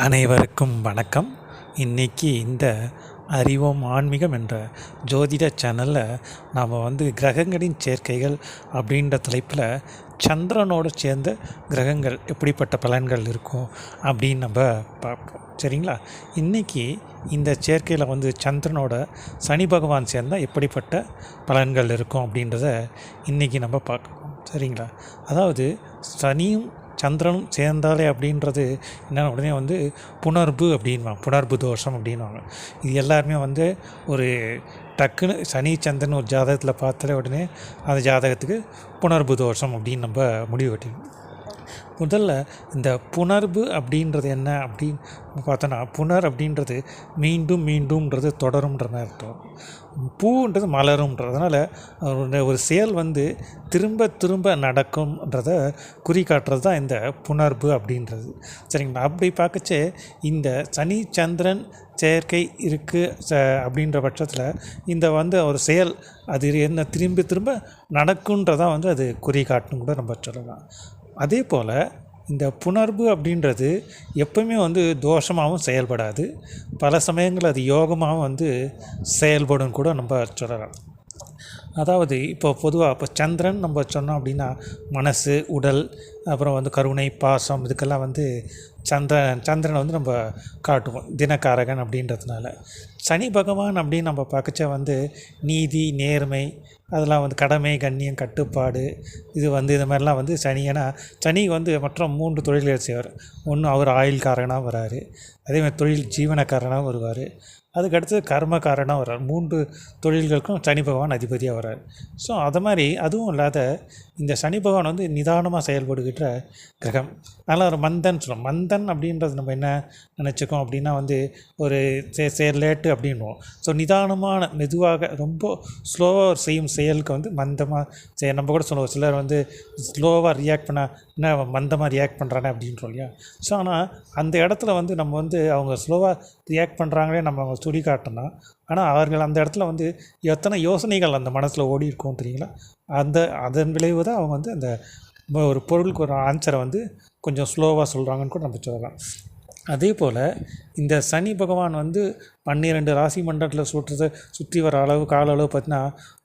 அனைவருக்கும் வணக்கம். இன்றைக்கி இந்த அறிவோம் ஆன்மீகம் என்ற ஜோதிட சேனலில் நாம் கிரகங்களின் சேர்க்கைகள் அப்படின்ற தலைப்பில் சந்திரனோடு சேர்ந்த கிரகங்கள் எப்படிப்பட்ட பலன்கள் இருக்கும் அப்படின்னு நம்ம பார்ப்போம். சரிங்களா? இன்றைக்கி இந்த சேர்க்கையில் சந்திரனோட சனி பகவான் சேர்ந்தால் எப்படிப்பட்ட பலன்கள் இருக்கும் அப்படின்றத இன்றைக்கி நம்ம பார்க்கணும். சரிங்களா? அதாவது சனியும் சந்திரனும் சேர்ந்தாலே அப்படின்றது என்ன, உடனே புணர்வு அப்படின்வாங்க, புணர்வு தோஷம் அப்படின்வாங்க. இது எல்லாருமே ஒரு டக்குன்னு சனி சந்திரன் ஒரு ஜாதகத்தில் பார்த்தாலே உடனே அந்த ஜாதகத்துக்கு புணர்வு தோஷம் அப்படின்னு நம்ம முடிவு கட்டிக்கணும். முதல்ல இந்த புணர்வு அப்படின்றது என்ன அப்படின்னு பார்த்தோன்னா, புனர் அப்படின்றது மீண்டும் மீண்டும்ன்றது தொடரும்ன்ற அர்த்தம். பூன்றது மலரும்ன்றதுனால ஒரு செயல் திரும்ப திரும்ப நடக்கும்ன்றத குறிக்காட்டுறது தான் இந்த புணர்வு அப்படின்றது. சரிங்களா? அப்படி பார்க்கச்சே இந்த சனி சந்திரன் செயற்கை இருக்குது அப்படின்ற பட்சத்தில் இந்த ஒரு செயல் அது என்ன திரும்ப திரும்ப நடக்குன்றதான் அது குறிகாட்டும் கூட நம்ம சொல்லலாம். அதே போல் இந்த புணர்வு அப்படின்றது எப்பவுமே தோஷமாகவும் செயல்படாது. பல சமயங்கள் அது யோகமாகவும் செயல்படும் கூட நம்ம சொல்லலாம். அதாவது இப்போ பொதுவாக இப்போ சந்திரன் நம்ம சொன்னோம் அப்படின்னா மனசு, உடல், அப்புறம் கருணை, பாசம், இதுக்கெல்லாம் சந்திரனை நம்ம காட்டுவோம் தினக்காரகன் அப்படின்றதுனால. சனி பகவான் அப்படின்னு நம்ம பார்க்கச்ச நீதி, நேர்மை, அதெல்லாம் கடமை, கண்ணியம், கட்டுப்பாடு, இது இது மாதிரிலாம் சனி. ஏன்னா சனி மற்ற 3 தொழில்கள் செய்வார். ஒன்று அவர் ஆயுள்காரனாக வராரு, அதேமாதிரி தொழில் ஜீவனக்காரனாக வருவார், அதுக்கடுத்து கர்மக்காரனாக வர்றார். 3 தொழில்களுக்கும் சனி பகவான் அதிபதியாக வர்றார். ஸோ அது மாதிரி அதுவும் இல்லாத இந்த சனி பகவான் நிதானமாக செயல்படுகின்ற கிரகம். அதனால் ஒரு மந்தன் சொல்லுவோம். மந்தன் அப்படின்றது நம்ம என்ன நினச்சிக்கோம் அப்படின்னா ஒரு லேட்டு அப்படின்வோம். ஸோ நிதானமான, மெதுவாக, ரொம்ப ஸ்லோவாக செய்யும் செயலுக்கு மந்தமாக நம்ம கூட சொல்லுவோம். சிலர் ஸ்லோவாக ரியாக்ட் பண்ண என்ன மந்தமாக ரியாக்ட் பண்ணுறானே அப்படின்றோம் இல்லையா? ஸோ ஆனால் அந்த இடத்துல நம்ம அவங்க ஸ்லோவாக ரியாக்ட் பண்ணுறாங்களே நம்ம அவங்க சுடி காட்டினா, ஆனால் அவர்கள் அந்த இடத்துல எத்தனை யோசனைகள் அந்த மனசில் ஓடி இருக்கும் தெரியுங்களா? அதன் விளைவு தான் அவங்க அந்த ஒரு பொருளுக்கு ஒரு ஆன்சரை கொஞ்சம் ஸ்லோவாக சொல்கிறாங்கன்னு கூட நம்ம சொல்லலாம். அதே போல் இந்த சனி பகவான் 12 ராசி மண்டலத்தில் சுற்றி வர கால அளவு பார்த்திங்கன்னா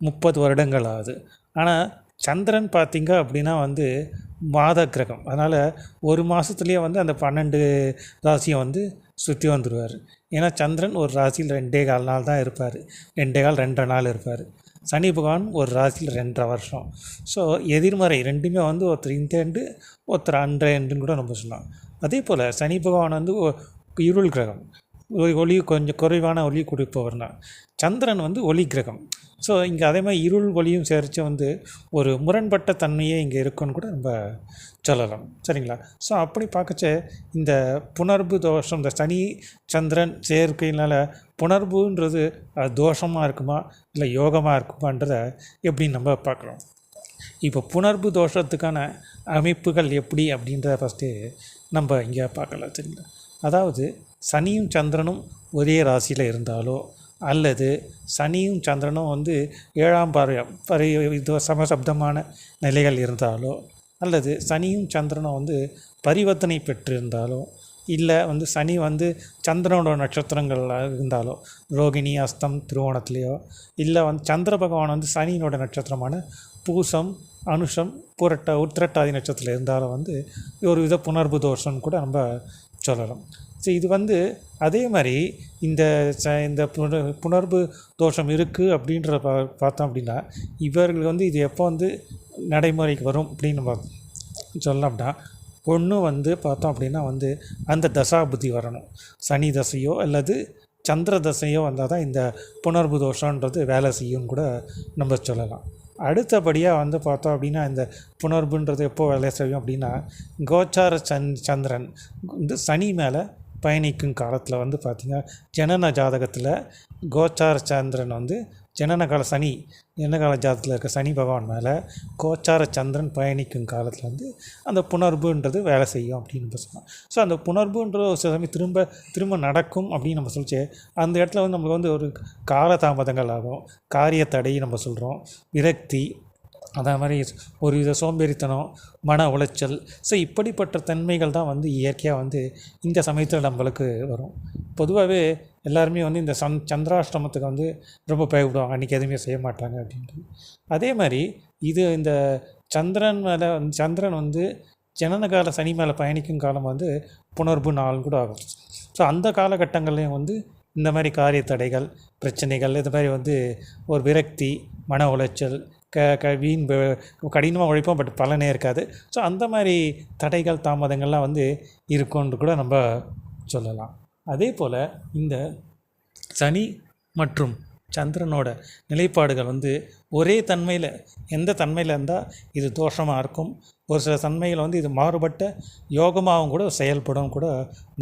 30 வருடங்கள் ஆகுது. ஆனால் சந்திரன் பார்த்திங்க அப்படின்னா மாத கிரகம். அதனால் ஒரு மாதத்துலேயே அந்த 12 ராசியை சுற்றி வந்துடுவார். ஏன்னா சந்திரன் ஒரு ராசியில் 2.25 நாள் தான் இருப்பார். 2.25 நாள் இருப்பார். சனி பகவான் ஒரு ராசியில் 2.5 வருஷம். ஸோ எதிர்மறை ரெண்டுமே ஒருத்தர் இந்த எண்டு, ஒருத்தர் அன்றைய எண்டுன்னு கூட நம்ம சொல்லலாம். அதே போல் சனி பகவான் இருள் கிரகம், ஒளி கொஞ்சம் குறைவான ஒளி கொடுப்பவர் தான். சந்திரன் ஒளி கிரகம். ஸோ இங்கே அதே மாதிரி இருள் ஒளியும் சேர்த்து ஒரு முரண்பட்ட தன்மையே இங்கே இருக்குன்னு கூட நம்ம சொல்லலாம். சரிங்களா? ஸோ அப்படி பார்க்கச்ச இந்த புணர்வு தோஷம், இந்த சனி சந்திரன் சேர்க்கையினால் புணர்வுன்றது தோஷமாக இருக்குமா இல்லை யோகமாக இருக்குமான்றதை எப்படி நம்ம பார்க்குறோம். இப்போ புணர்வு தோஷத்துக்கான அமைப்புகள் எப்படி அப்படின்றத ஃபஸ்ட்டு நம்ம இங்கே பார்க்கலாம். சரிங்களா? அதாவது சனியும் சந்திரனும் ஒரே ராசியில் இருந்தாலோ, அல்லது சனியும் சந்திரனும் 7ஆம் பார்வை இது சமசப்தமான நிலைகள் இருந்தாலோ, அல்லது சனியும் சந்திரனும் பரிவர்த்தனை பெற்றிருந்தாலோ, இல்லை சனி சந்திரனோட நட்சத்திரங்கள் இருந்தாலோ, ரோகிணி, அஸ்தம், திருவோணத்துலேயோ, இல்லை சந்திர பகவான் சனியினோட நட்சத்திரமான பூசம், அனுஷம், உத்திரட்டாதி நட்சத்திரத்தில் இருந்தாலும் ஒரு வித புணர்வு தோஷம்னு கூட நம்ம சொல்லலாம். ஸோ இது அதே மாதிரி இந்த புணர்வு தோஷம் இருக்குது அப்படின்ற பார்த்தோம் அப்படின்னா, இவர்கள் இது எப்போ நடைமுறைக்கு வரும் அப்படின்னு நம்ம சொல்லலாம்னா, ஒன்று பார்த்தோம் அப்படின்னா அந்த தசாபுத்தி வரணும். சனி தசையோ அல்லது சந்திர தசையோ வந்தால் தான் இந்த புணர்வு தோஷன்றது வேலை செய்யும்னு கூட நம்ம சொல்லலாம். அடுத்தபடியாக பார்த்தோம் அப்படின்னா இந்த புணர்வுன்றது எப்போ வேலை செய்யும் அப்படின்னா, கோச்சார சந்திரன் சனி மேலே பயணிக்கும் காலத்தில் பார்த்திங்கன்னா, ஜனன ஜாதகத்தில் கோச்சார சந்திரன் ஜனனகால சனி, ஜனனகால ஜாதகத்தில் இருக்க சனி பகவான் மேலே கோச்சார சந்திரன் பயணிக்கும் காலத்தில் அந்த புணர்வுன்றது வேலை செய்யும் அப்படின்னு நம்ம சொல்லலாம். ஸோ அந்த புணர்வுன்ற ஒரு சில சமயம் திரும்ப நடக்கும் அப்படின்னு நம்ம சொல்லிச்சு. அந்த இடத்துல நம்மளுக்கு ஒரு காலதாமதங்கள் ஆகும், காரிய தடை நம்ம சொல்கிறோம், விரக்தி, அதே மாதிரி ஒரு வித சோம்பேறித்தனம், மன உளைச்சல். ஸோ இப்படிப்பட்ட தன்மைகள் தான் வந்து இயற்கையாக வந்து இந்த சமயத்தில் நம்மளுக்கு வரும். பொதுவாகவே எல்லாருமே வந்து இந்த சந்திராஷ்டமத்துக்கு வந்து ரொம்ப பயப்படுவாங்க, அன்றைக்கி எதுவுமே செய்ய மாட்டாங்க அப்படின்ட்டு. அதே மாதிரி இந்த சந்திரன் வந்து ஜனனகால சனி மேலே பயணிக்கும் காலம் வந்து புணர்வு நாள் கூட ஆகும். ஸோ அந்த காலகட்டங்கள்லேயும் வந்து இந்த மாதிரி காரிய தடைகள், பிரச்சனைகள், இது மாதிரி வந்து ஒரு விரக்தி, மன உளைச்சல், வீண் கடினமாக உழைப்போம், பட் பலனே இருக்காது. ஸோ அந்த மாதிரி தடைகள், தாமதங்கள்லாம் வந்து இருக்கும்னு கூட நம்ம சொல்லலாம். அதே போல் இந்த சனி மற்றும் சந்திரனோட நிலைப்பாடுகள் வந்து ஒரே தன்மையில், எந்த தன்மையில் இருந்தால் இது தோஷமாக இருக்கும், ஒரு சில தன்மைகள் வந்து இது மாறுபட்ட யோகமாகவும் கூட செயல்படும் கூட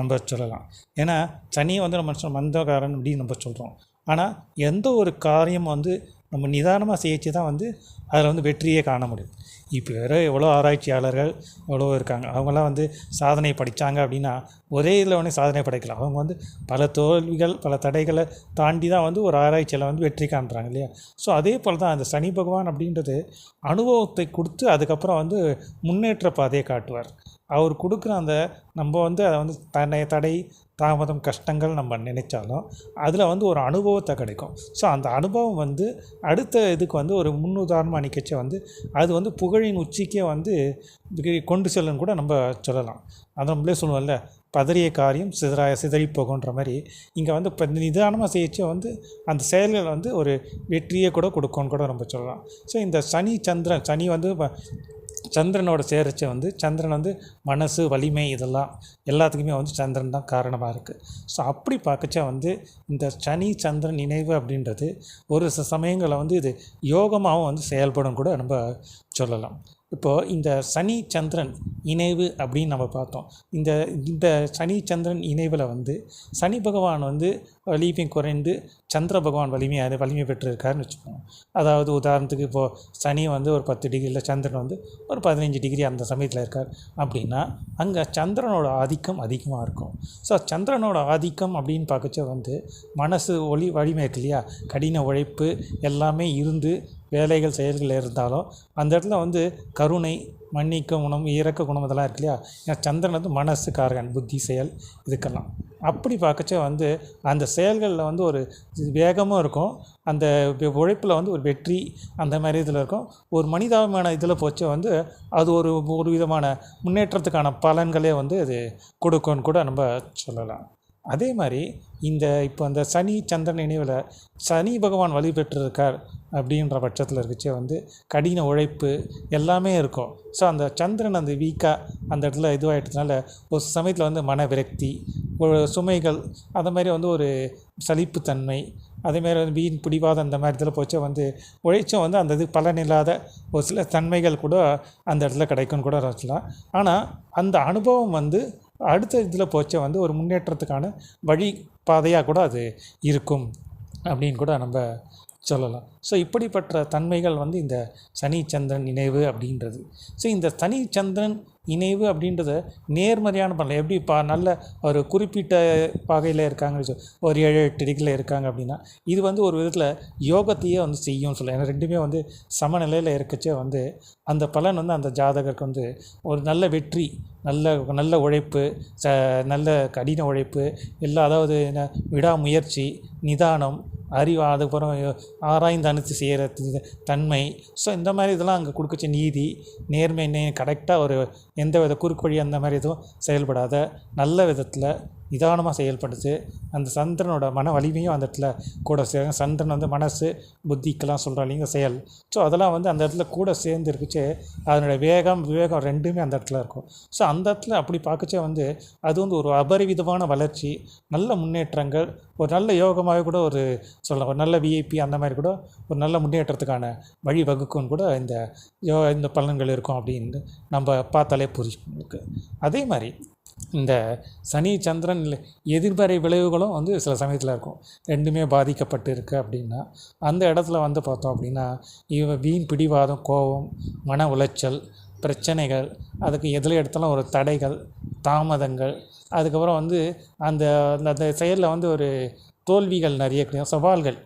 நம்ம சொல்லலாம். ஏன்னா சனியை வந்து நம்ம மந்தகாரன் அப்படின்னு நம்ம சொல்கிறோம். ஆனால் எந்த ஒரு காரியம் வந்து நம்ம நிதானமாக செய்யச்சு தான் வந்து அதில் வந்து வெற்றியே காண முடியும். இப்போ வேறு எவ்வளோ ஆராய்ச்சியாளர்கள் எவ்வளோ இருக்காங்க, அவங்களாம் வந்து சாதனை படித்தாங்க அப்படின்னா ஒரே இதில் உடனே சாதனை படைக்கலாம். அவங்க வந்து பல தோல்விகள், பல தடைகளை தாண்டி தான் வந்து ஒரு ஆராய்ச்சியில் வந்து வெற்றி காண்றாங்க இல்லையா. ஸோ அதே போல் தான் அந்த சனி பகவான் அப்படின்றது அனுபவத்தை கொடுத்து அதுக்கப்புறம் வந்து முன்னேற்ற பாதையை காட்டுவார். அவர் கொடுக்குற நம்ம வந்து அதை வந்து தடை, தாமதம், கஷ்டங்கள் நம்ம நினைச்சாலும் அதில் வந்து ஒரு அனுபவத்தை கிடைக்கும். ஸோ அந்த அனுபவம் வந்து அடுத்த இதுக்கு வந்து ஒரு முன்னுதாரணமாக நிற்கச்ச வந்து அது வந்து புகழின் உச்சிக்கே வந்து கொண்டு செல்லுன்னு கூட நம்ம சொல்லலாம். அதை நம்மளே சொல்லுவோம்ல, பதறிய காரியம் சிதறி போகுன்ற மாதிரி இங்கே வந்து இப்போ நிதானமாக செய்யச்ச வந்து அந்த செயல்கள் வந்து ஒரு வெற்றியை கூட கொடுக்கும்னு கூட நம்ம சொல்லலாம். ஸோ இந்த சனி வந்து சந்திரனோட சேரச்ச வந்து சந்திரன் வந்து மனசு, வலிமை, இதெல்லாம் எல்லாத்துக்குமே வந்து சந்திரன் தான் காரணமாக இருக்குது. ஸோ அப்படி பார்க்கச்சா வந்து இந்த சனி சந்திரன் இணைவு அப்படின்றது ஒரு சில சமயங்களில் வந்து இது யோகமாகவும் வந்து செயல்படும் கூட நம்ம சொல்லலாம். இப்போது இந்த சனி சந்திரன் இணைவு அப்படின்னு நம்ம பார்த்தோம். இந்த சனி சந்திரன் இணைவில் வந்து சனி பகவான் வந்து வலிமை குறைந்து சந்திர பகவான் வலிமை பெற்றிருக்காருன்னு வச்சுக்கோங்க. அதாவது உதாரணத்துக்கு இப்போது சனி வந்து ஒரு 10 டிகிரியில், சந்திரன் வந்து ஒரு 15 டிகிரி அந்த சமயத்தில் இருக்கார் அப்படின்னா அங்கே சந்திரனோட ஆதிக்கம் அதிகமாக இருக்கும். ஸோ சந்திரனோட ஆதிக்கம் அப்படின்னு பார்க்கச்ச வந்து மனசு வலிமை இருக்கு இல்லையா, கடின உழைப்பு எல்லாமே இருந்து வேலைகள் செயல்கள் இருந்தாலும் அந்த இடத்துல வந்து கருணை, மன்னிக்க குணம், இரக்க குணம் இதெல்லாம் இருக்கு இல்லையா. ஏன்னா சந்திரன் வந்து மனசு காரகன், புத்தி, செயல் இதுக்கெல்லாம். அப்படி பார்க்கச்ச வந்து அந்த செயல்களில் வந்து ஒரு வேகமும் இருக்கும், அந்த உழைப்பில் வந்து ஒரு வெற்றி அந்த மாதிரி இதில் இருக்கும். ஒரு மனிதாபிமான இதில் போச்சு வந்து அது ஒரு விதமான முன்னேற்றத்துக்கான பலன்களே வந்து அது கொடுக்கும்னு கூட நம்ம சொல்லலாம். அதே மாதிரி இப்போ அந்த சனி சந்திரன் நினைவில் சனி பகவான் வலி பெற்றிருக்கார் அப்படின்ற பட்சத்தில் இருக்கச்சே வந்து கடின உழைப்பு எல்லாமே இருக்கும். ஸோ அந்த சந்திரன் அந்த வீக்காக அந்த இடத்துல இதுவாகிட்டதுனால ஒரு சமயத்தில் வந்து மன விரக்தி, ஒரு சுமைகள், அது மாதிரி வந்து ஒரு சலிப்புத்தன்மை, அதேமாதிரி வந்து வீண் பிடிவாதம் அந்த மாதிரி இதில் போச்சு வந்து உழைச்சும் வந்து அந்த இது பலனில்லாத ஒரு சில தன்மைகள் கூட அந்த இடத்துல கிடைக்கும்னு கூட சொல்லலாம். ஆனால் அந்த அனுபவம் வந்து அடுத்த இதில் போச்ச வந்து ஒரு முன்னேற்றத்துக்கான வழி பாதையாக கூட அது இருக்கும் அப்படின்னு கூட நம்ம சொல்லலாம். ஸோ இப்படிப்பட்ட தன்மைகள் வந்து இந்த சனி சந்திரன் இணைவு அப்படின்றது. ஸோ இந்த சனி சந்திரன் இணைவு அப்படின்றத நேர்மறையான பண்ணலாம். எப்படி நல்ல ஒரு குறிப்பிட்ட வகையில் இருக்காங்கன்னு ஒரு 7-8 டிகிரியில் இருக்காங்க அப்படின்னா இது வந்து ஒரு விதத்தில் யோகத்தையே வந்து செய்யும்னு சொல்லலாம். ஏன்னா ரெண்டுமே வந்து சமநிலையில் இருக்கச்சே வந்து அந்த பலன் வந்து அந்த ஜாதகருக்கு வந்து ஒரு நல்ல வெற்றி, நல்ல உழைப்பு, நல்ல கடின உழைப்பு எல்லாம், அதாவது விடாமுயற்சி, நிதானம், அறிவு, அதுக்கப்புறம் ஆராய்ந்து அனுத்து செய்கிற தன்மை. ஸோ இந்த மாதிரி இதெல்லாம் அங்கே கொடுக்கச்ச நீதி, நேர்மை, கரெக்டாக ஒரு எந்த வித குறுக்கு வழி அந்த மாதிரி எதுவும் செயல்படாத நல்ல விதத்தில் நிதானமாக செயல்படுது. அந்த சந்திரனோட மன வலிமையும் அந்த இடத்துல கூட சந்திரன் வந்து மனசு, புத்திக்கெல்லாம் சொல்கிறோம் இல்லைங்க, செயல். ஸோ அதெல்லாம் வந்து அந்த இடத்துல கூட சேர்ந்து இருக்குச்சு. அதனுடைய விவேகம் ரெண்டுமே அந்த இடத்துல இருக்கும். ஸோ அந்த இடத்துல அப்படி பார்க்கச்சே வந்து அது வந்து ஒரு அபரிவிதமான வளர்ச்சி, நல்ல முன்னேற்றங்கள், ஒரு நல்ல யோகமாகவே கூட ஒரு சொல்லலாம். ஒரு நல்ல விஐபி அந்த மாதிரி கூட ஒரு நல்ல முன்னேற்றத்துக்கான வழி வகுக்கும்னு கூட இந்த பலன்கள் இருக்கும் அப்படின்னு நம்ம பார்த்தாலே புரிஞ்சுக்கு. அதே மாதிரி இந்த சனி சந்திரன் எதிர்மறை விளைவுகளும் வந்து சில சமயத்தில் இருக்கும். ரெண்டுமே பாதிக்கப்பட்டு இருக்குது அப்படின்னா அந்த இடத்துல வந்து பார்த்தோம் அப்படின்னா வீண் பிடிவாதம், கோபம், மன உளைச்சல், பிரச்சனைகள், அதுக்கு எதில் எடுத்தாலும் ஒரு தடைகள், தாமதங்கள், அதுக்கப்புறம் வந்து அந்த செயலில் வந்து ஒரு தோல்விகள் நிறைய கிடையாது, சவால்கள்.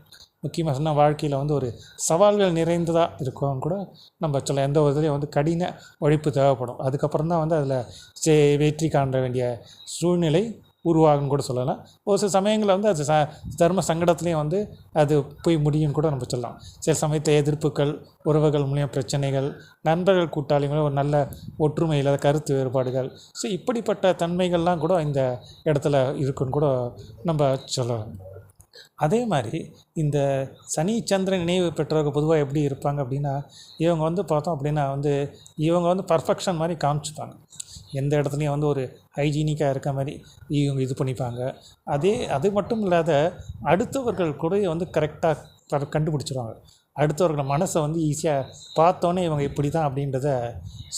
முக்கியமாக சொன்னால் வாழ்க்கையில் வந்து ஒரு சவால்கள் நிறைந்ததாக இருக்கும் கூட நம்ம சொல்ல. எந்த ஒரு இதுலேயும் வந்து கடின உழைப்பு தேவைப்படும். அதுக்கப்புறம் தான் வந்து அதில் வெற்றி காண வேண்டிய சூழ்நிலை உருவாகுன்னு கூட சொல்லலாம். ஒரு சில சமயங்களில் வந்து அது தர்ம சங்கடத்துலேயும் வந்து அது போய் முடியும்னு கூட நம்ம சொல்லலாம். சில சமயத்தில் எதிர்ப்புகள், உறவுகள் மூலியம் பிரச்சனைகள், நண்பர்கள் கூட்டாளிகளும் ஒரு நல்ல ஒற்றுமை இல்லாத கருத்து வேறுபாடுகள், ஸோ இப்படிப்பட்ட தன்மைகள்லாம் கூட இந்த இடத்துல இருக்குன்னு கூட நம்ம சொல்லலாம். அதே மாதிரி இந்த சனி சந்திரன் நினைவு பெற்றவர்கள் பொதுவாக எப்படி இருப்பாங்க அப்படின்னா, இவங்க வந்து பார்த்தோம் அப்படின்னா வந்து இவங்க வந்து பர்ஃபெக்ஷன் மாதிரி காமிச்சுப்பாங்க. எந்த இடத்துலையும் வந்து ஒரு ஹைஜீனிக்காக இருக்க மாதிரி இவங்க இது பண்ணிப்பாங்க. அது மட்டும் இல்லாத அடுத்தவர்கள் கூட வந்து கரெக்டாக கண்டுபிடிச்சிடுவாங்க. அடுத்தவர்கள் மனசை வந்து ஈஸியாக பார்த்தோன்னே இவங்க இப்படி தான் அப்படின்றத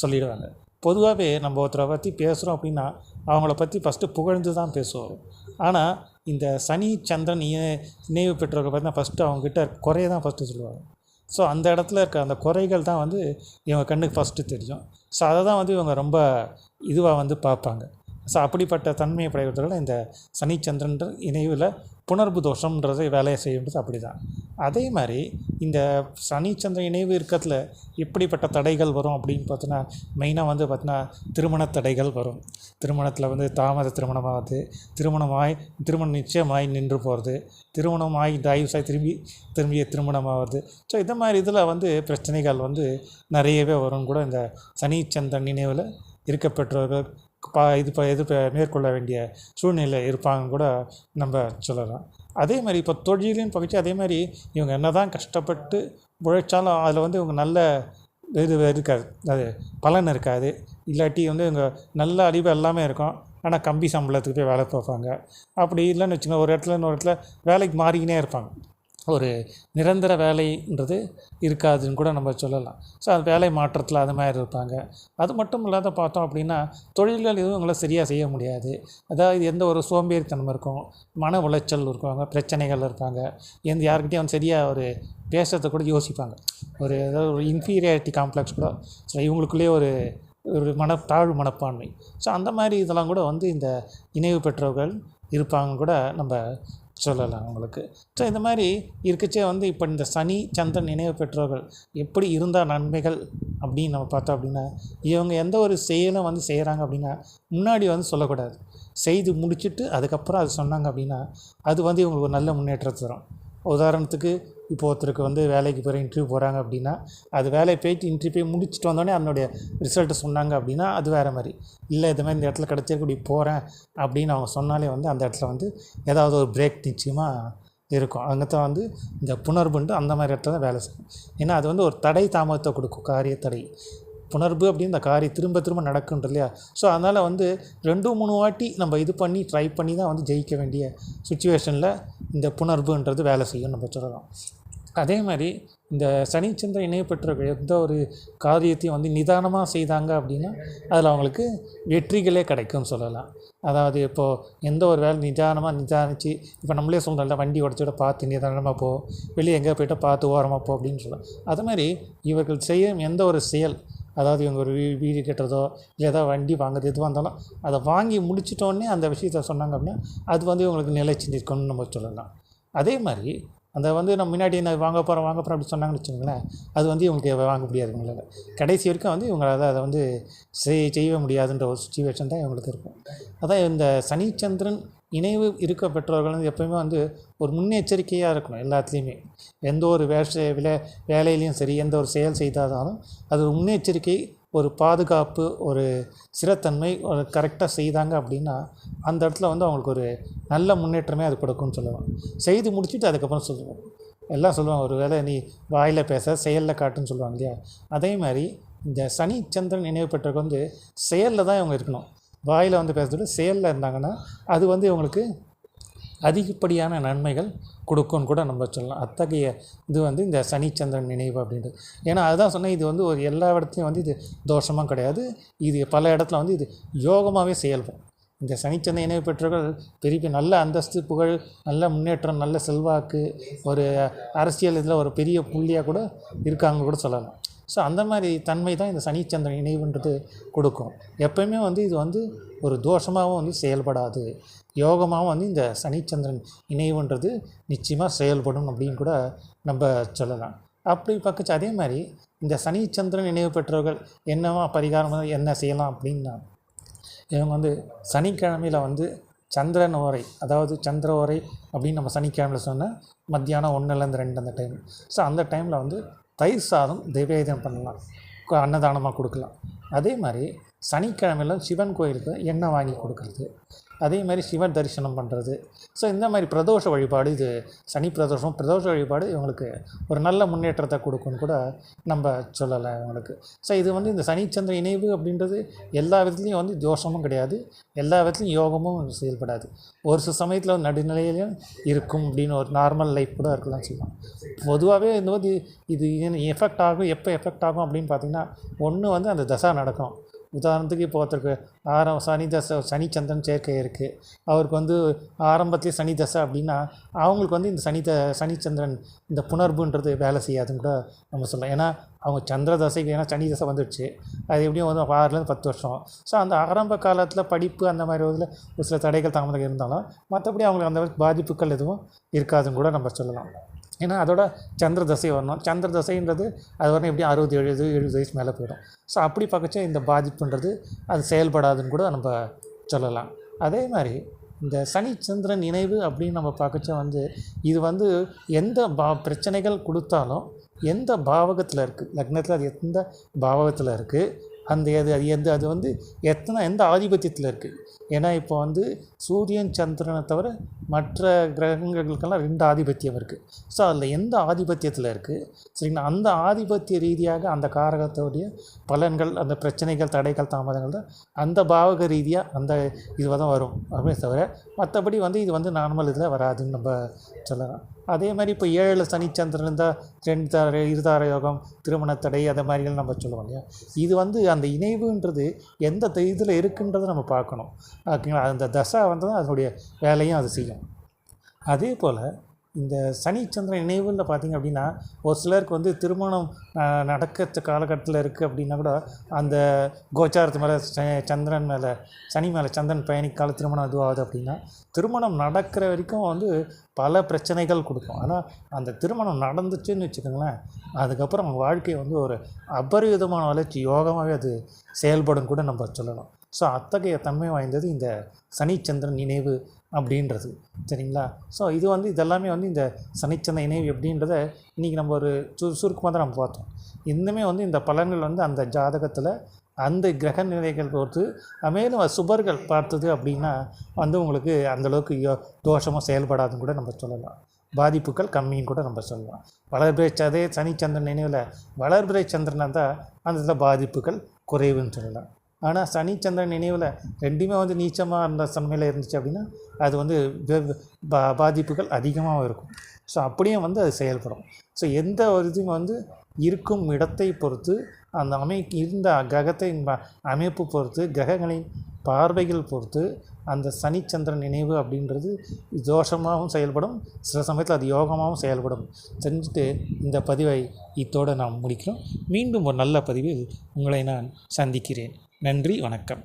சொல்லிடுவாங்க. பொதுவாகவே நம்ம ஒருத்தரை பற்றி பேசுகிறோம் அப்படின்னா அவங்கள பற்றி ஃபஸ்ட்டு புகழ்ந்து தான் பேசுவோம். ஆனால் இந்த சனி சந்திரன் நினைவு பெற்றவர்கள் பார்த்தீங்கன்னா ஃபஸ்ட்டு அவங்ககிட்ட குறைய தான் ஃபஸ்ட்டு சொல்லுவாங்க. ஸோ அந்த இடத்துல இருக்க அந்த குறைகள் தான் வந்து இவங்க கண்ணுக்கு ஃபஸ்ட்டு தெரியும். ஸோ அதை தான் வந்து இவங்க ரொம்ப இதுவாக வந்து பார்ப்பாங்க. ஸோ அப்படிப்பட்ட தன்மையை படைத்தவர்கள் இந்த சனிச்சந்திரன்ற இணைவில் புணர்வு தோஷம்ன்றதை வேலையை செய்யுன்றது அப்படி தான். அதே மாதிரி இந்த சனிச்சந்திரன் இணைவு இருக்கிறதுல எப்படிப்பட்ட தடைகள் வரும் அப்படின்னு பார்த்தோன்னா, மெயினாக வந்து பார்த்தோன்னா திருமண தடைகள் வரும். திருமணத்தில் வந்து தாமத திருமணமாகுது, திருமணம் நிச்சயமாகி நின்று போகிறது, திருமணமாகி டைவர்ஸாகி திரும்பிய திருமணமாகுது. ஸோ இந்த மாதிரி இதில் வந்து பிரச்சனைகள் வந்து நிறையவே வரும் கூட இந்த சனிச்சந்திரன் நினைவில் இருக்கப்பெற்றவர்கள் மேற்கொள்ள வேண்டிய சூழ்நிலை இருப்பாங்க கூட நம்ம சொல்லலாம். அதே மாதிரி இப்போ தொழிலின்னு பகிச்சு அதே மாதிரி இவங்க என்ன தான் கஷ்டப்பட்டு உழைச்சாலும் அதில் வந்து இவங்க நல்ல இருக்காது, அது பலன் இருக்காது. இல்லாட்டி வந்து இவங்க நல்ல அறிவு எல்லாமே இருக்கும், ஆனால் கம்பி சம்பளத்துக்கு போய் வேலை பார்ப்பாங்க. அப்படி இல்லைன்னு வச்சுக்கோங்க, ஒரு இடத்துல இன்னொரு இடத்துல வேலைக்கு மாறிக்கினே இருப்பாங்க. ஒரு நிரந்தர வேலைன்றது இருக்காதுன்னு கூட நம்ம சொல்லலாம். ஸோ அது வேலை மாற்றத்தில் அது மாதிரி இருப்பாங்க. அது மட்டும் இல்லாத பார்த்தோம் அப்படின்னா தொழில்கள் எதுவும் இவங்கள சரியாக செய்ய முடியாது. அதாவது எந்த ஒரு சோம்பேறித்தனம் இருக்கும், மன உளைச்சல் இருப்பாங்க, பிரச்சனைகள் இருப்பாங்க, யாருக்கிட்டையும் வந்து சரியாக ஒரு பேசுறதை கூட யோசிப்பாங்க. ஏதாவது ஒரு இன்ஃபீரியாரிட்டி காம்ப்ளெக்ஸ் கூட இவங்களுக்குள்ளேயே ஒரு தாழ்வு மனப்பான்மை. ஸோ அந்த மாதிரி இதெல்லாம் கூட வந்து இந்த இணைவு பெற்றவர்கள் இருப்பாங்க கூட நம்ம சொல்லலாம் அவங்களுக்கு. ஸோ இந்த மாதிரி இருக்கச்சே வந்து இப்போ இந்த சனி சந்திரன் நினைவு பெற்றவர்கள் எப்படி இருந்தால் நன்மைகள் அப்படின்னு நம்ம பார்த்தோம் அப்படின்னா, இவங்க எந்த ஒரு செயலும் வந்து செய்கிறாங்க அப்படின்னா முன்னாடி வந்து சொல்லக்கூடாது. செய்து முடிச்சுட்டு அதுக்கப்புறம் அது சொன்னாங்க அப்படின்னா அது வந்து இவங்களுக்கு ஒரு நல்ல முன்னேற்றத்தை தரும். உதாரணத்துக்கு இப்போ ஒருத்தருக்கு வந்து வேலைக்கு போகிற இன்டர்வியூ போகிறாங்க அப்படின்னா அது வேலையை போயிட்டு இன்டர்வியூ போய் முடிச்சுட்டு வந்தோடனே அதனுடைய ரிசல்ட்டை சொன்னாங்க அப்படின்னா அது வேறு மாதிரி. இல்லை இது மாதிரி இந்த இடத்துல கிடச்சிருக்க போகிறேன் அப்படின்னு அவங்க சொன்னாலே வந்து அந்த இடத்துல வந்து ஏதாவது ஒரு பிரேக் நிச்சயமாக இருக்கும். அங்கே தான் வந்து இந்த புணர்வுன்ட்டு அந்த மாதிரி இடத்துல தான் வேலை செய்யும். ஏன்னா அது வந்து ஒரு தடை தாமதத்தை கொடுக்கும், காரிய தடை. புணர்வு அப்படின்னு இந்த காரியம் திரும்ப நடக்குன்ற இல்லையா. ஸோ அதனால் வந்து 2-3 வாட்டி நம்ம இது பண்ணி ட்ரை பண்ணி தான் வந்து ஜெயிக்க வேண்டிய சுச்சுவேஷனில் இந்த புணர்வுன்றது வேலை செய்யும் நம்ம சொல்லலாம். அதே மாதிரி இந்த சனிச்சந்திரன் இணைவு பெற்ற எந்த ஒரு காரியத்தையும் வந்து நிதானமாக செய்தாங்க அப்படின்னா அதில் அவங்களுக்கு வெற்றிகளே கிடைக்கும்னு சொல்லலாம். அதாவது இப்போது எந்த ஒரு வேலை நிதானித்து இப்போ நம்மளே சொல்கிறோம்ல, வண்டி உடச்சோட பார்த்து நிதானமாக போ, வெளியே எங்கே போய்ட்டு பார்த்து ஓரமாக போ அப்படின்னு சொல்லலாம். அது மாதிரி இவர்கள் செய்யும் எந்த ஒரு செயல், அதாவது இவங்க ஒரு வீடு கட்டுறதோ இல்லை ஏதாவது வண்டி வாங்குறது எதுவாக இருந்தாலும் அதை வாங்கி முடிச்சிட்டோடனே அந்த விஷயத்த சொன்னாங்க அப்படின்னா அது வந்து இவங்களுக்கு நிலைச்சு நிற்கணும்னு நம்ம சொல்லலாம். அதே மாதிரி அந்த வந்து நம்ம முன்னாடி என்ன வாங்க போகிறோம் அப்படி சொன்னாங்கன்னு வச்சுக்கோங்களேன், அது வந்து இவங்களுக்கு வாங்க முடியாது. இவங்களால் கடைசி வரைக்கும் வந்து இவங்களால் அதை வந்து செய்ய முடியாதுன்ற ஒரு சுச்சுவேஷன் தான் இவங்களுக்கு இருக்கும். அதான் இந்த சனிச்சந்திரன் இணைவு இருக்க பெற்றவர்கள் வந்து எப்போயுமே வந்து ஒரு முன்னெச்சரிக்கையாக இருக்கணும். எல்லாத்துலேயுமே எந்த ஒரு வேலையிலையும் சரி, எந்த ஒரு செயல் செய்தாலும் அது ஒரு முன்னெச்சரிக்கை, ஒரு பாதுகாப்பு, ஒரு ஸ்திரத்தன்மை ஒரு கரெக்டாக செய்தாங்க அப்படின்னா அந்த இடத்துல வந்து அவங்களுக்கு ஒரு நல்ல முன்னேற்றமே அது கொடுக்கும்னு சொல்லுவாங்க. செய்து முடிச்சுட்டு அதுக்கப்புறம் சொல்லுவோம், எல்லாம் சொல்லுவாங்க, ஒரு வேளை நீ வாயில் பேச செயலில் காட்டுன்னு சொல்லுவாங்க இல்லையா. அதே மாதிரி இந்த சனி சந்திரன் நினைவு பெற்றவங்க வந்து செயலில் தான் இவங்க இருக்கணும். வாயில் வந்து பேசுறதோட செயலில் இருந்தாங்கன்னா அது வந்து இவங்களுக்கு அதிகப்படியான நன்மைகள் கொடுக்கும்னு கூட நம்ம சொல்லலாம். அத்தகைய இது வந்து இந்த சனிச்சந்திரன் நினைவு அப்படின்றது. ஏன்னா அதுதான் சொன்னேன், இது வந்து ஒரு எல்லா இடத்துலையும் வந்து இது தோஷமாக கிடையாது, இது பல இடத்துல வந்து இது யோகமாகவே செயல்படும். இந்த சனிச்சந்திரன் நினைவு பெற்றவர்கள் பெரிய நல்ல அந்தஸ்து, புகழ், நல்ல முன்னேற்றம், நல்ல செல்வாக்கு, ஒரு அரசியல் இதில் ஒரு பெரிய புள்ளியாக கூட இருக்காங்க கூட சொல்லலாம். ஸோ அந்த மாதிரி தன்மை தான் இந்த சனிச்சந்திரன் இணைவுன்றது கொடுக்கும். எப்போயுமே வந்து இது வந்து ஒரு தோஷமாகவும் வந்து செயல்படாது, யோகமாகவும் வந்து இந்த சனிச்சந்திரன் இணைவுன்றது நிச்சயமாக செயல்படும் அப்படின்னு கூட நம்ம சொல்லலாம். அப்படி பார்க்கச்சு அதே மாதிரி இந்த சனிச்சந்திரன் இணைவு பெற்றவர்கள் என்னவா பரிகாரம் என்ன செய்யலாம் அப்படின்னா, இவங்க வந்து சனிக்கிழமையில் வந்து சந்திரன் ஓரை, அதாவது சந்திர ஓரை அப்படின்னு நம்ம சனிக்கிழமையில் சொன்னால் மத்தியானம் 1லேருந்து 2 அந்த டைம். ஸோ அந்த டைமில் வந்து தயிர் சாதம் நிவேதனம் பண்ணலாம், அன்னதானமாக கொடுக்கலாம். அதே மாதிரி சனிக்கிழமையில் சிவன் கோயிலுக்கு எண்ணெய் வாங்கி கொடுக்குறது, அதே மாதிரி சிவன் தரிசனம் பண்ணுறது. ஸோ இந்த மாதிரி பிரதோஷ வழிபாடு, இது சனி பிரதோஷ வழிபாடு இவங்களுக்கு ஒரு நல்ல முன்னேற்றத்தை கொடுக்குன்னு கூட நம்ம சொல்லலாம் இவங்களுக்கு. ஸோ இது வந்து இந்த சனிச்சந்திர இணைவு அப்படின்றது எல்லா விதத்துலேயும் வந்து தோஷமும் கிடையாது, எல்லா விதத்துலையும் யோகமும் செயல்படாது. ஒரு சில சமயத்தில் நடுநிலையிலையும் இருக்கும் அப்படின்னு ஒரு நார்மல் லைஃப் கூட இருக்கலாம் செய்யலாம். பொதுவாகவே இந்த வந்து இது எஃபெக்ட் ஆகும், எப்போ எஃபெக்ட் ஆகும் அப்படின்னு பார்த்திங்கன்னா, ஒன்று வந்து அந்த தசா நடக்கும். உதாரணத்துக்கு இப்போ ஒருத்தருக்கு சனி தசை, சனிச்சந்திரன் சேர்க்கை இருக்குது, அவருக்கு வந்து ஆரம்பத்துலேயே சனி தசை அப்படின்னா அவங்களுக்கு வந்து இந்த சனிச்சந்திரன் இந்த புணர்வுன்றது வேலை செய்யாதுன்னு கூட நம்ம சொல்லலாம். ஏன்னா அவங்க சந்திர தசைக்கு, ஏன்னா சனி தசை வந்துடுச்சு, அது எப்படியும் வந்து 6லேருந்து 10 வருஷம். ஸோ அந்த ஆரம்ப காலத்தில் படிப்பு அந்த மாதிரி இதில் ஒரு சில தடைகள் தாமதம் இருந்தாலும் மற்றபடி அவங்களுக்கு அந்த பாதிப்புகள் எதுவும் இருக்காதுன்னு கூட நம்ம சொல்லலாம். ஏன்னா அதோட சந்திர தசை வரணும், சந்திர தசைன்றது அது வரணும் எப்படியும் 60-70 வயசு மேலே போயிடும். ஸோ அப்படி பார்க்கச்சா இந்த பாதிப்புன்றது அது செயல்படாதுன்னு கூட நம்ம சொல்லலாம். அதே மாதிரி இந்த சனிச்சந்திரன் இணைவு அப்படின்னு நம்ம பார்க்கச்சா வந்து இது வந்து எந்த பிரச்சனைகள் கொடுத்தாலும் எந்த பாவகத்தில் இருக்குது, லக்னத்தில் அது எந்த பாவகத்தில் இருக்குது, அந்த அது வந்து எந்த ஆதிபத்தியத்தில் இருக்குது. ஏன்னா இப்போ வந்து சூரியன் சந்திரனை தவிர மற்ற கிரகங்களுக்கெல்லாம் 2 ஆதிபத்தியம் இருக்குது. ஸோ அதில் எந்த ஆதிபத்தியத்தில் இருக்குது சரிங்களா, அந்த ஆதிபத்திய ரீதியாக அந்த காரகத்தோடைய பலன்கள், அந்த பிரச்சனைகள், தடைகள், தாமதங்கள் தான் அந்த பாவக ரீதியாக அந்த இதுவாக தான் வரும் அப்படின்னு தவிர மற்றபடி வந்து இது வந்து நார்மல் இதில் வராதுன்னு நம்ம சொல்லலாம். அதே மாதிரி இப்போ 7 சனிச்சந்திரன் இருந்தால் இருதார யோகம், திருமணத்தடை, அதை மாதிரிகள் நம்ம சொல்லுவோம் இல்லையா. இது வந்து அந்த இணைவுன்றது எந்த இதில் இருக்குன்றதை நம்ம பார்க்கணும், ஓகேங்களா. அந்த தசை வந்து அதனுடைய வேலையும் அது செய்யும். அதே போல் இந்த சனிச்சந்திரன் இணைவில் பார்த்திங்க அப்படின்னா ஒரு சிலருக்கு வந்து திருமணம் நடக்கிற காலகட்டத்தில் இருக்குது அப்படின்னா கூட அந்த கோச்சாரத்து மேலே சந்திரன் மேலே சனி மேலே சந்திரன் பயணிக்கால திருமணம் இதுவாகுது அப்படின்னா திருமணம் நடக்கிற வரைக்கும் வந்து பல பிரச்சனைகள் கொடுக்கும். ஆனால் அந்த திருமணம் நடந்துச்சுன்னு வச்சுக்கோங்களேன், அதுக்கப்புறம் அவங்க வாழ்க்கை வந்து ஒரு அபரிவிதமான வளர்ச்சி யோகமாகவே அது செயல்படும் கூட நம்ம சொல்லலாம். ஸோ அத்தகைய தன்மை வாய்ந்தது இந்த சனிச்சந்திரன் இணைவு அப்படின்றது, சரிங்களா. ஸோ இது வந்து இதெல்லாமே வந்து இந்த சனிச்சந்திரன் இணைவு எப்படின்றத இன்றைக்கி நம்ம ஒரு சுருக்கமாக தான் நம்ம பார்த்தோம். இன்னுமே வந்து இந்த பலன்கள் வந்து அந்த ஜாதகத்தில் அந்த கிரக நிலைகள் பொறுத்து மேலும் சுபர்கள் பார்த்தது அப்படின்னா வந்து உங்களுக்கு அந்தளவுக்கு தோஷமாக செயல்படாதுன்னு கூட நம்ம சொல்லலாம், பாதிப்புகள் கம்மின்னு கூட நம்ம சொல்லலாம். வளர்பிறை அதே சனிச்சந்திரன் நினைவில் வளர்பிறை சந்திரனாக தான் அந்த பாதிப்புகள் குறைவுன்னு சொல்லலாம். ஆனால் சனிச்சந்திரன் நினைவில் ரெண்டுமே வந்து நீச்சமாக இருந்த தன்மையில் இருந்துச்சு அப்படின்னா அது வந்து பாதிப்புகள் அதிகமாக இருக்கும். ஸோ அப்படியே வந்து அது செயல்படும். ஸோ எந்த ஒரு இதுவும் வந்து இருக்கும் இடத்தை பொறுத்து, அந்த இருந்த கிரகத்தின் அமைப்பு பொறுத்து, கிரகங்களின் பார்வைகள் பொறுத்து அந்த சனிச்சந்திரன் நினைவு அப்படின்றது தோஷமாகவும் செயல்படும், சில சமயத்தில் அது யோகமாகவும் செயல்படும். செஞ்சுட்டு இந்த பதிவை இத்தோடு நாம் முடிக்கிறோம். மீண்டும் ஒரு நல்ல பதிவில் உங்களை நான் சந்திக்கிறேன். நன்றி, வணக்கம்.